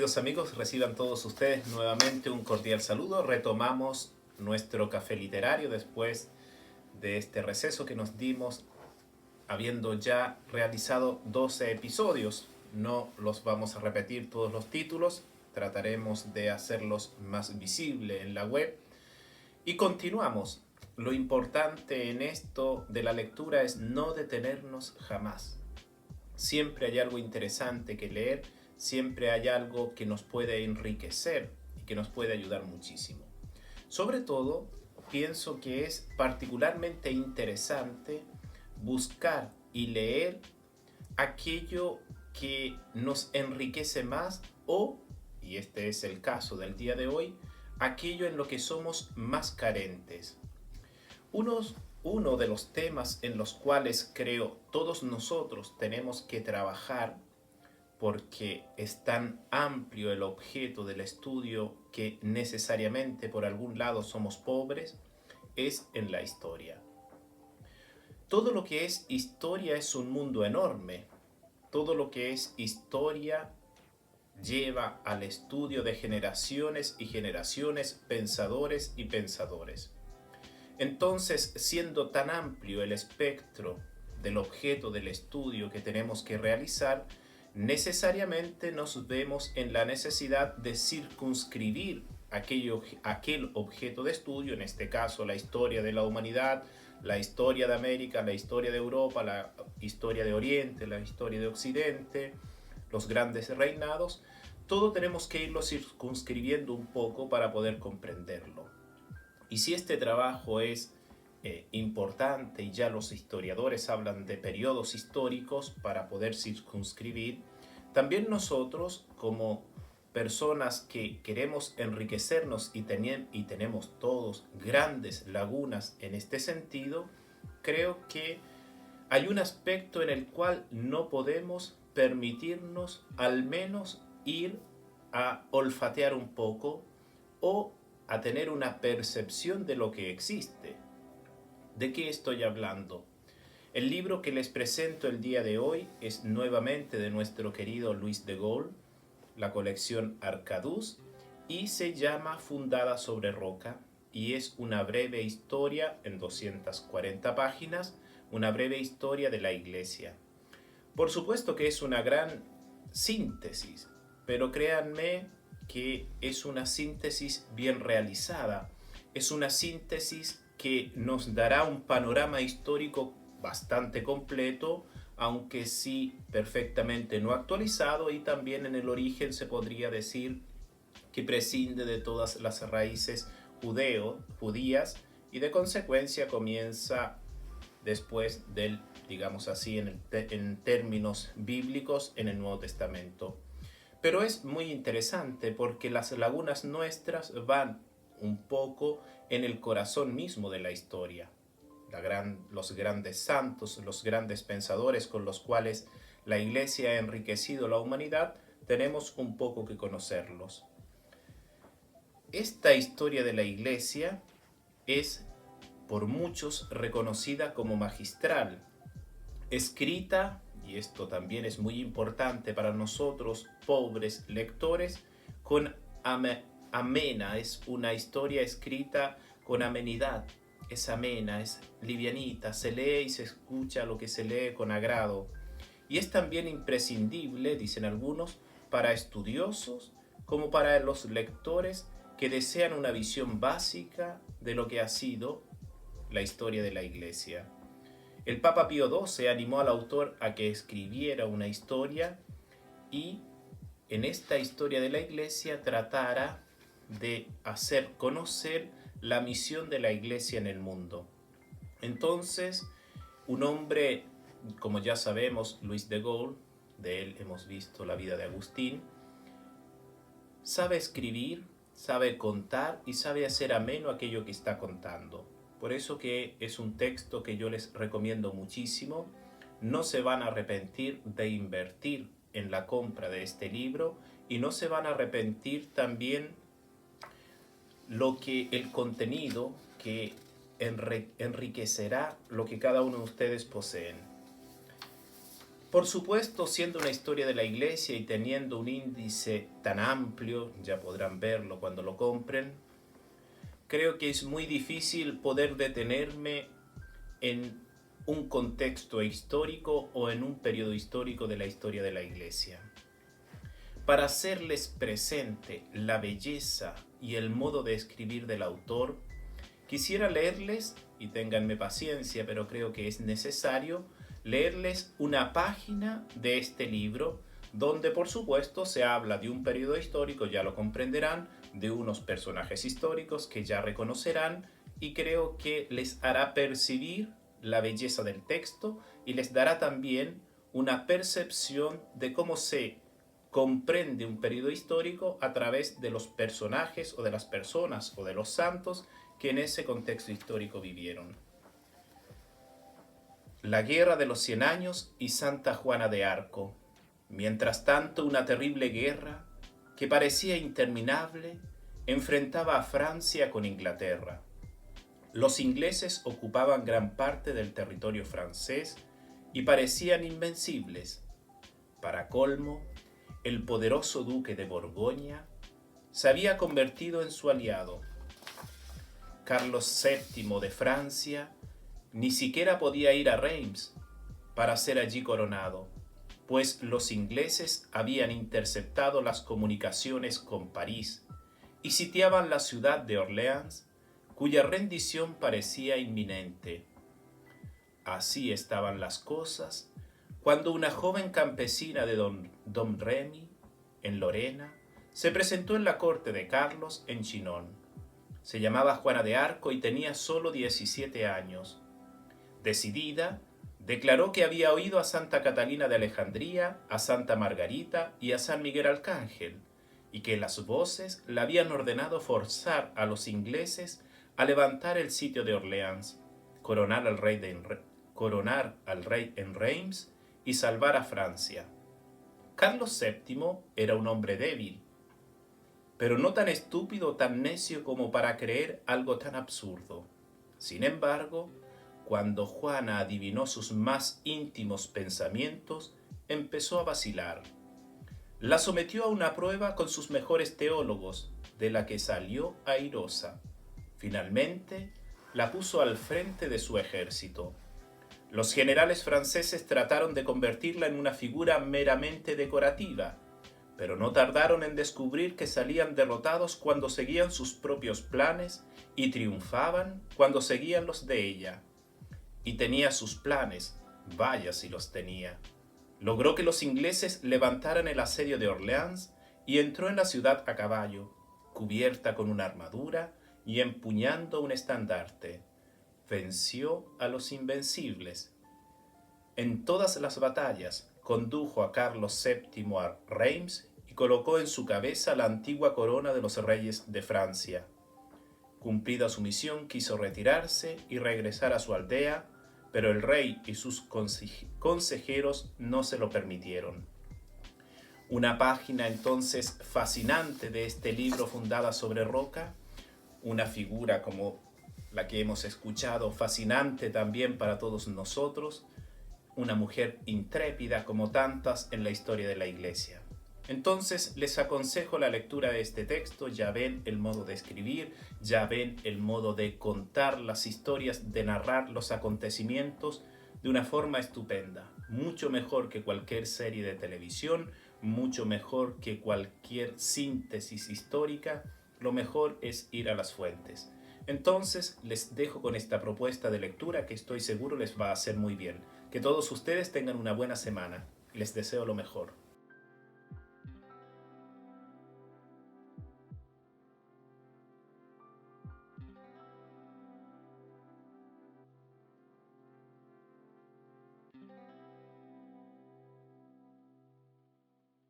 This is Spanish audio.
Queridos amigos, reciban todos ustedes nuevamente un cordial saludo. Retomamos nuestro café literario después de este receso que nos dimos habiendo ya realizado 12 episodios. No los vamos a repetir todos los títulos, trataremos de hacerlos más visibles en la web. Y continuamos. Lo importante en esto de la lectura es no detenernos jamás. Siempre hay algo interesante que leer, siempre hay algo que nos puede enriquecer y que nos puede ayudar muchísimo. Sobre todo, pienso que es particularmente interesante buscar y leer aquello que nos enriquece más o, y este es el caso del día de hoy, aquello en lo que somos más carentes. Uno de los temas en los cuales creo todos nosotros tenemos que trabajar, porque es tan amplio el objeto del estudio que necesariamente por algún lado somos pobres, es en la historia. Todo lo que es historia es un mundo enorme. Todo lo que es historia lleva al estudio de generaciones y generaciones, pensadores y pensadores. Entonces, siendo tan amplio el espectro del objeto del estudio que tenemos que realizar, necesariamente nos vemos en la necesidad de circunscribir aquel objeto de estudio, en este caso la historia de la humanidad, la historia de América, la historia de Europa, la historia de Oriente, la historia de Occidente, los grandes reinados. Todo tenemos que irlo circunscribiendo un poco para poder comprenderlo. Y si este trabajo es importante y ya los historiadores hablan de periodos históricos para poder circunscribir, también nosotros como personas que queremos enriquecernos y tenemos todos grandes lagunas en este sentido, creo que hay un aspecto en el cual no podemos permitirnos al menos ir a olfatear un poco o a tener una percepción de lo que existe. ¿De qué estoy hablando? El libro que les presento el día de hoy es nuevamente de nuestro querido Louis de Gaulle, la colección Arcaduz, y se llama Fundada sobre Roca, y es una breve historia en 240 páginas, una breve historia de la Iglesia. Por supuesto que es una gran síntesis, pero créanme que es una síntesis bien realizada, es una síntesis que nos dará un panorama histórico bastante completo, aunque sí perfectamente no actualizado, y también en el origen se podría decir que prescinde de todas las raíces judías y de consecuencia comienza después del, digamos así, en términos bíblicos, en el Nuevo Testamento. Pero es muy interesante porque las lagunas nuestras van un poco en el corazón mismo de la historia. Los grandes santos, los grandes pensadores con los cuales la Iglesia ha enriquecido la humanidad, tenemos un poco que conocerlos. Esta historia de la Iglesia es por muchos reconocida como magistral, escrita, y esto también es muy importante para nosotros, pobres lectores, con amena, es una historia escrita con amenidad, es amena, es livianita, se lee y se escucha lo que se lee con agrado. Y es también imprescindible, dicen algunos, para estudiosos como para los lectores que desean una visión básica de lo que ha sido la historia de la Iglesia. El Papa Pío XII animó al autor a que escribiera una historia y en esta historia de la Iglesia tratara de hacer conocer la misión de la Iglesia en el mundo. Entonces, un hombre, como ya sabemos, Louis de Gaulle, de él hemos visto la vida de Agustín, sabe escribir, sabe contar y sabe hacer ameno aquello que está contando. Por eso que es un texto que yo les recomiendo muchísimo. No se van a arrepentir de invertir en la compra de este libro y no se van a arrepentir también el contenido que enriquecerá lo que cada uno de ustedes poseen. Por supuesto, siendo una historia de la Iglesia y teniendo un índice tan amplio, ya podrán verlo cuando lo compren, creo que es muy difícil poder detenerme en un contexto histórico o en un periodo histórico de la historia de la Iglesia. Para hacerles presente la belleza y el modo de escribir del autor, quisiera leerles, y ténganme paciencia, pero creo que es necesario, leerles una página de este libro, donde por supuesto se habla de un periodo histórico, ya lo comprenderán, de unos personajes históricos que ya reconocerán, y creo que les hará percibir la belleza del texto y les dará también una percepción de cómo se comprende un periodo histórico a través de los personajes o de las personas o de los santos que en ese contexto histórico vivieron. La Guerra de los 100 Años y Santa Juana de Arco. Mientras tanto, una terrible guerra, que parecía interminable, enfrentaba a Francia con Inglaterra. Los ingleses ocupaban gran parte del territorio francés y parecían invencibles. Para colmo, el poderoso duque de Borgoña se había convertido en su aliado. Carlos VII de Francia ni siquiera podía ir a Reims para ser allí coronado, pues los ingleses habían interceptado las comunicaciones con París y sitiaban la ciudad de Orleans, cuya rendición parecía inminente. Así estaban las cosas cuando una joven campesina de Domremy, en Lorena, se presentó en la corte de Carlos en Chinon. Se llamaba Juana de Arco y tenía solo 17 años. Decidida, declaró que había oído a Santa Catalina de Alejandría, a Santa Margarita y a San Miguel Arcángel, y que las voces le habían ordenado forzar a los ingleses a levantar el sitio de Orleans, coronar al rey en Reims y salvar a Francia. Carlos VII era un hombre débil, pero no tan estúpido o tan necio como para creer algo tan absurdo. Sin embargo, cuando Juana adivinó sus más íntimos pensamientos, empezó a vacilar. La sometió a una prueba con sus mejores teólogos, de la que salió airosa. Finalmente, la puso al frente de su ejército. Los generales franceses trataron de convertirla en una figura meramente decorativa, pero no tardaron en descubrir que salían derrotados cuando seguían sus propios planes y triunfaban cuando seguían los de ella. Y tenía sus planes, vaya si los tenía. Logró que los ingleses levantaran el asedio de Orleans y entró en la ciudad a caballo, cubierta con una armadura y empuñando un estandarte. Venció a los invencibles. En todas las batallas condujo a Carlos VII a Reims y colocó en su cabeza la antigua corona de los reyes de Francia. Cumplida su misión, quiso retirarse y regresar a su aldea, pero el rey y sus consejeros no se lo permitieron. Una página entonces fascinante de este libro fundada sobre roca, una figura como la que hemos escuchado, fascinante también para todos nosotros, una mujer intrépida como tantas en la historia de la Iglesia. Entonces les aconsejo la lectura de este texto, ya ven el modo de escribir, ya ven el modo de contar las historias, de narrar los acontecimientos de una forma estupenda, mucho mejor que cualquier serie de televisión, mucho mejor que cualquier síntesis histórica, lo mejor es ir a las fuentes. Entonces les dejo con esta propuesta de lectura que estoy seguro les va a hacer muy bien. Que todos ustedes tengan una buena semana. Les deseo lo mejor.